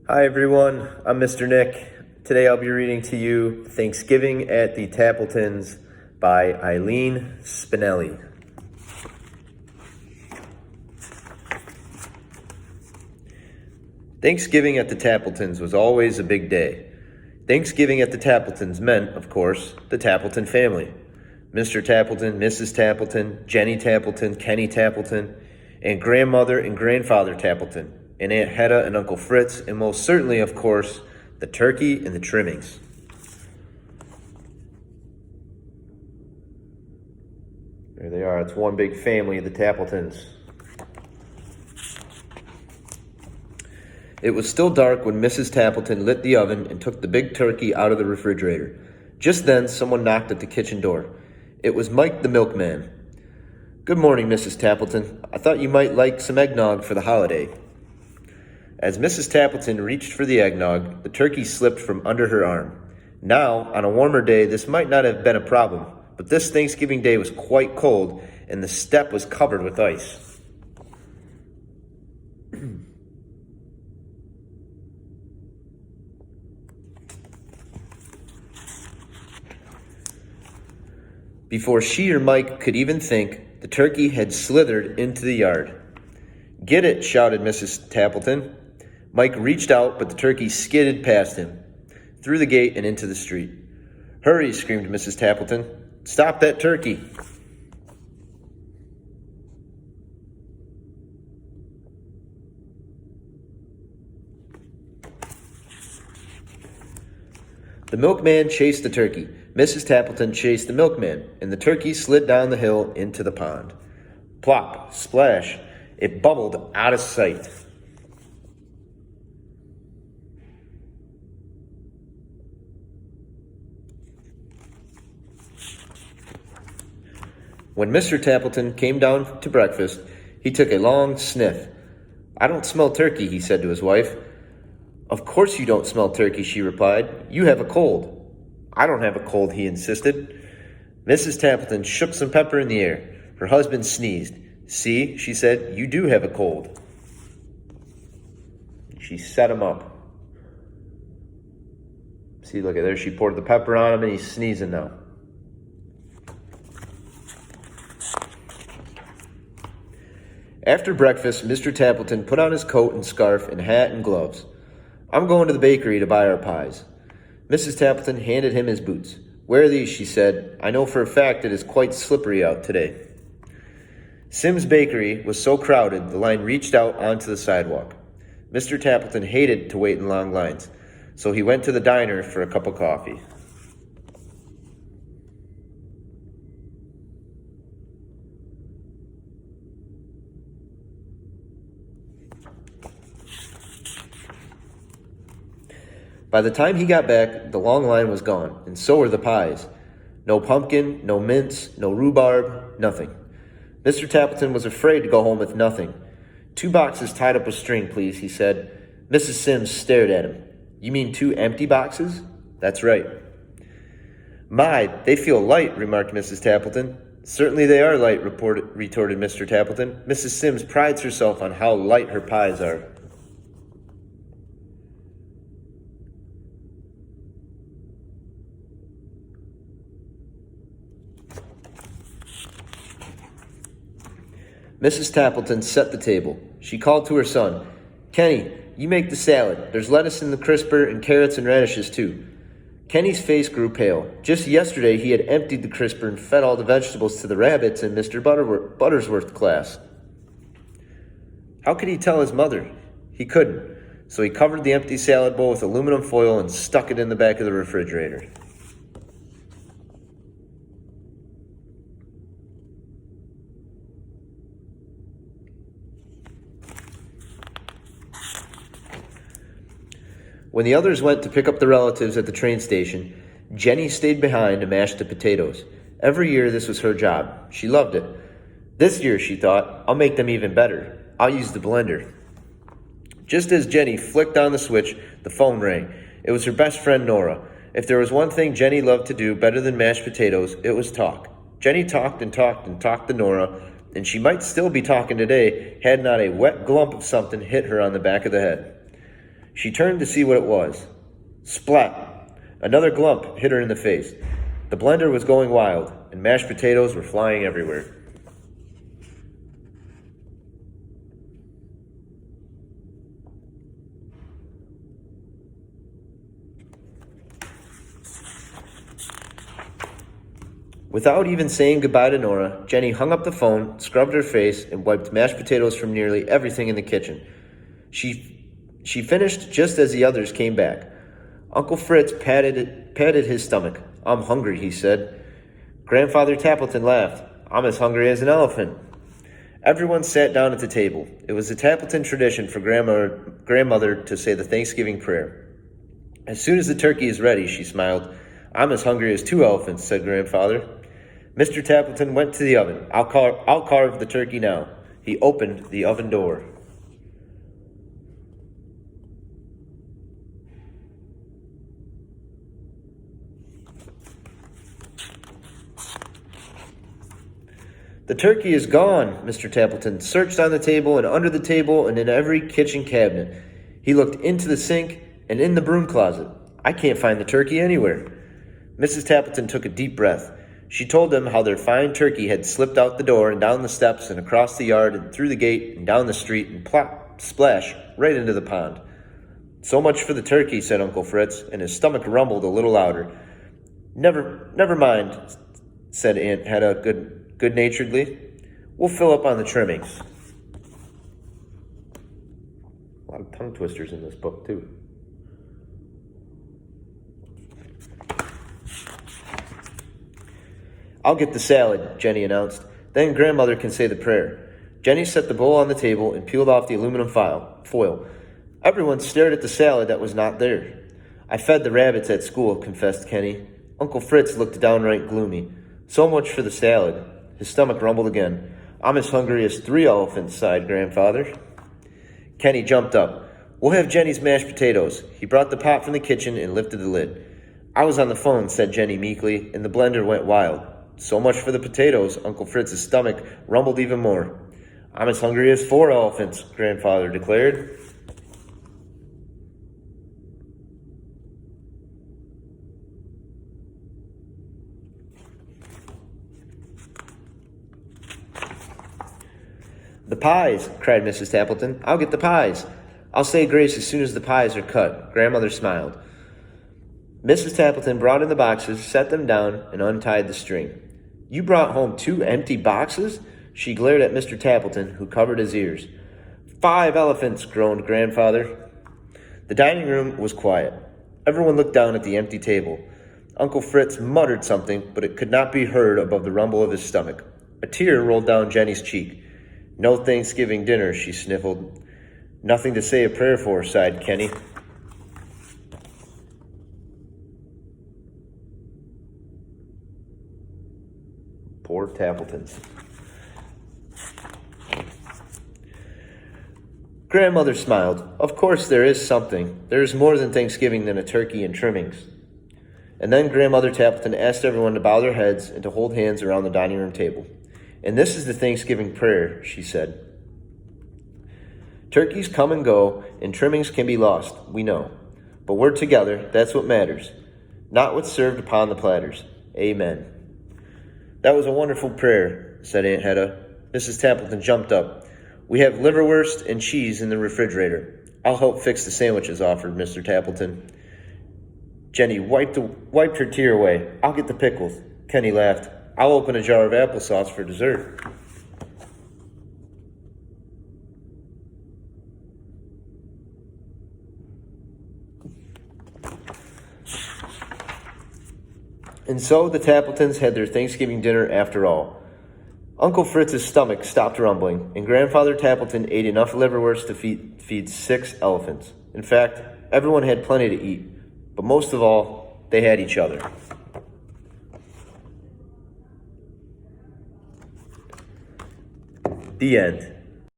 Hi everyone, I'm Mr. Nick. Today I'll be reading to you Thanksgiving at the Tappletons by Eileen Spinelli. Thanksgiving at the Tappletons was always a big day. Thanksgiving at the Tappletons meant, of course, the Tappleton family. Mr. Tappleton, Mrs. Tappleton, Jenny Tappleton, Kenny Tappleton, and grandmother and grandfather Tappleton, and Aunt Hedda and Uncle Fritz, and most certainly, of course, the turkey and the trimmings. There they are. It's one big family, the Tappletons. It was still dark when Mrs. Tappleton lit the oven and took the big turkey out of the refrigerator. Just then, someone knocked at the kitchen door. It was Mike the milkman. "Good morning, Mrs. Tappleton. I thought you might like some eggnog for the holiday." As Mrs. Tappleton reached for the eggnog, the turkey slipped from under her arm. Now, on a warmer day, this might not have been a problem, but this Thanksgiving day was quite cold, and the step was covered with ice. Before she or Mike could even think, the turkey had slithered into the yard. "Get it," shouted Mrs. Tappleton. Mike reached out, but the turkey skidded past him, through the gate and into the street. "Hurry," screamed Mrs. Tappleton. "Stop that turkey." The milkman chased the turkey. Mrs. Tappleton chased the milkman, and the turkey slid down the hill into the pond. Plop, splash, it bubbled out of sight. When Mr. Tappleton came down to breakfast, he took a long sniff. "I don't smell turkey," he said to his wife. "Of course you don't smell turkey," she replied. "You have a cold." "I don't have a cold," he insisted. Mrs. Tappleton shook some pepper in the air. Her husband sneezed. "See," she said, "you do have a cold." She set him up. See, look at there. She poured the pepper on him and he's sneezing now. After breakfast, Mr. Tappleton put on his coat and scarf and hat and gloves. "I'm going to the bakery to buy our pies." Mrs. Tappleton handed him his boots. "Wear these," she said. "I know for a fact it is quite slippery out today." Sim's Bakery was so crowded the line reached out onto the sidewalk. Mr. Tappleton hated to wait in long lines, so he went to the diner for a cup of coffee. By the time he got back, the long line was gone, and so were the pies. No pumpkin, no mince, no rhubarb, nothing. Mr. Tappleton was afraid to go home with nothing. "2 boxes tied up with string, please," he said. Mrs. Sims stared at him. "You mean 2 empty boxes?" "That's right." "My, they feel light," remarked Mrs. Tappleton. "Certainly they are light," retorted Mr. Tappleton. "Mrs. Sims prides herself on how light her pies are." Mrs. Tappleton set the table. She called to her son. "Kenny, you make the salad. There's lettuce in the crisper and carrots and radishes too." Kenny's face grew pale. Just yesterday he had emptied the crisper and fed all the vegetables to the rabbits in Mr. Buttersworth's class. How could he tell his mother? He couldn't. So he covered the empty salad bowl with aluminum foil and stuck it in the back of the refrigerator. When the others went to pick up the relatives at the train station, Jenny stayed behind to mash the potatoes. Every year this was her job. She loved it. This year, she thought, I'll make them even better. I'll use the blender. Just as Jenny flicked on the switch, the phone rang. It was her best friend, Nora. If there was one thing Jenny loved to do better than mashed potatoes, it was talk. Jenny talked and talked and talked to Nora, and she might still be talking today had not a wet glump of something hit her on the back of the head. She turned to see what it was. Splat! Another glump hit her in the face. The blender was going wild, and mashed potatoes were flying everywhere. Without even saying goodbye to Nora, Jenny hung up the phone, scrubbed her face, and wiped mashed potatoes from nearly everything in the kitchen. She finished just as the others came back. Uncle Fritz patted his stomach. "I'm hungry," he said. Grandfather Tappleton laughed. "I'm as hungry as an elephant." Everyone sat down at the table. It was a Tappleton tradition for grandmother to say the Thanksgiving prayer. "As soon as the turkey is ready," she smiled. "I'm as hungry as 2 elephants," said Grandfather. Mr. Tappleton went to the oven. I'll carve the turkey now." He opened the oven door. "The turkey is gone." Mr. Tappleton searched on the table and under the table and in every kitchen cabinet. He looked into the sink and in the broom closet. "I can't find the turkey anywhere." Mrs. Tappleton took a deep breath. She told them how their fine turkey had slipped out the door and down the steps and across the yard and through the gate and down the street and plop, splash, right into the pond. "So much for the turkey," said Uncle Fritz, and his stomach rumbled a little louder. Never mind," said Aunt Hedda good-naturedly. "We'll fill up on the trimmings." A lot of tongue twisters in this book, too. "I'll get the salad," Jenny announced. "Then Grandmother can say the prayer." Jenny set the bowl on the table and peeled off the aluminum foil. Everyone stared at the salad that was not there. "I fed the rabbits at school," confessed Kenny. Uncle Fritz looked downright gloomy. "So much for the salad." His stomach rumbled again. "I'm as hungry as 3 elephants," sighed Grandfather. Kenny jumped up. "We'll have Jenny's mashed potatoes." He brought the pot from the kitchen and lifted the lid. "I was on the phone," said Jenny meekly, and the blender went wild. "So much for the potatoes." Uncle Fritz's stomach rumbled even more. "I'm as hungry as 4 elephants," Grandfather declared. "The pies!" cried Mrs. Tappleton. "I'll get the pies." "I'll say grace as soon as the pies are cut." Grandmother smiled. Mrs. Tappleton brought in the boxes, set them down, and untied the string. "You brought home 2 empty boxes?" She glared at Mr. Tappleton, who covered his ears. 5 elephants, groaned Grandfather. The dining room was quiet. Everyone looked down at the empty table. Uncle Fritz muttered something, but it could not be heard above the rumble of his stomach. A tear rolled down Jenny's cheek. "No Thanksgiving dinner," she sniffled. "Nothing to say a prayer for," sighed Kenny. Poor Tappletons. Grandmother smiled. "Of course there is something. There is more than Thanksgiving than a turkey and trimmings." And then Grandmother Tappleton asked everyone to bow their heads and to hold hands around the dining room table. "And this is the Thanksgiving prayer," she said. "Turkeys come and go, and trimmings can be lost, we know. But we're together, that's what matters. Not what's served upon the platters. Amen." "That was a wonderful prayer," said Aunt Hedda. Mrs. Tappleton jumped up. "We have liverwurst and cheese in the refrigerator. I'll help fix the sandwiches," offered Mr. Tappleton. Jenny wiped her tear away. "I'll get the pickles." Kenny laughed. "I'll open a jar of applesauce for dessert." And so the Tappletons had their Thanksgiving dinner after all. Uncle Fritz's stomach stopped rumbling, and Grandfather Tappleton ate enough liverwurst to feed 6 elephants. In fact, everyone had plenty to eat, but most of all, they had each other. The end.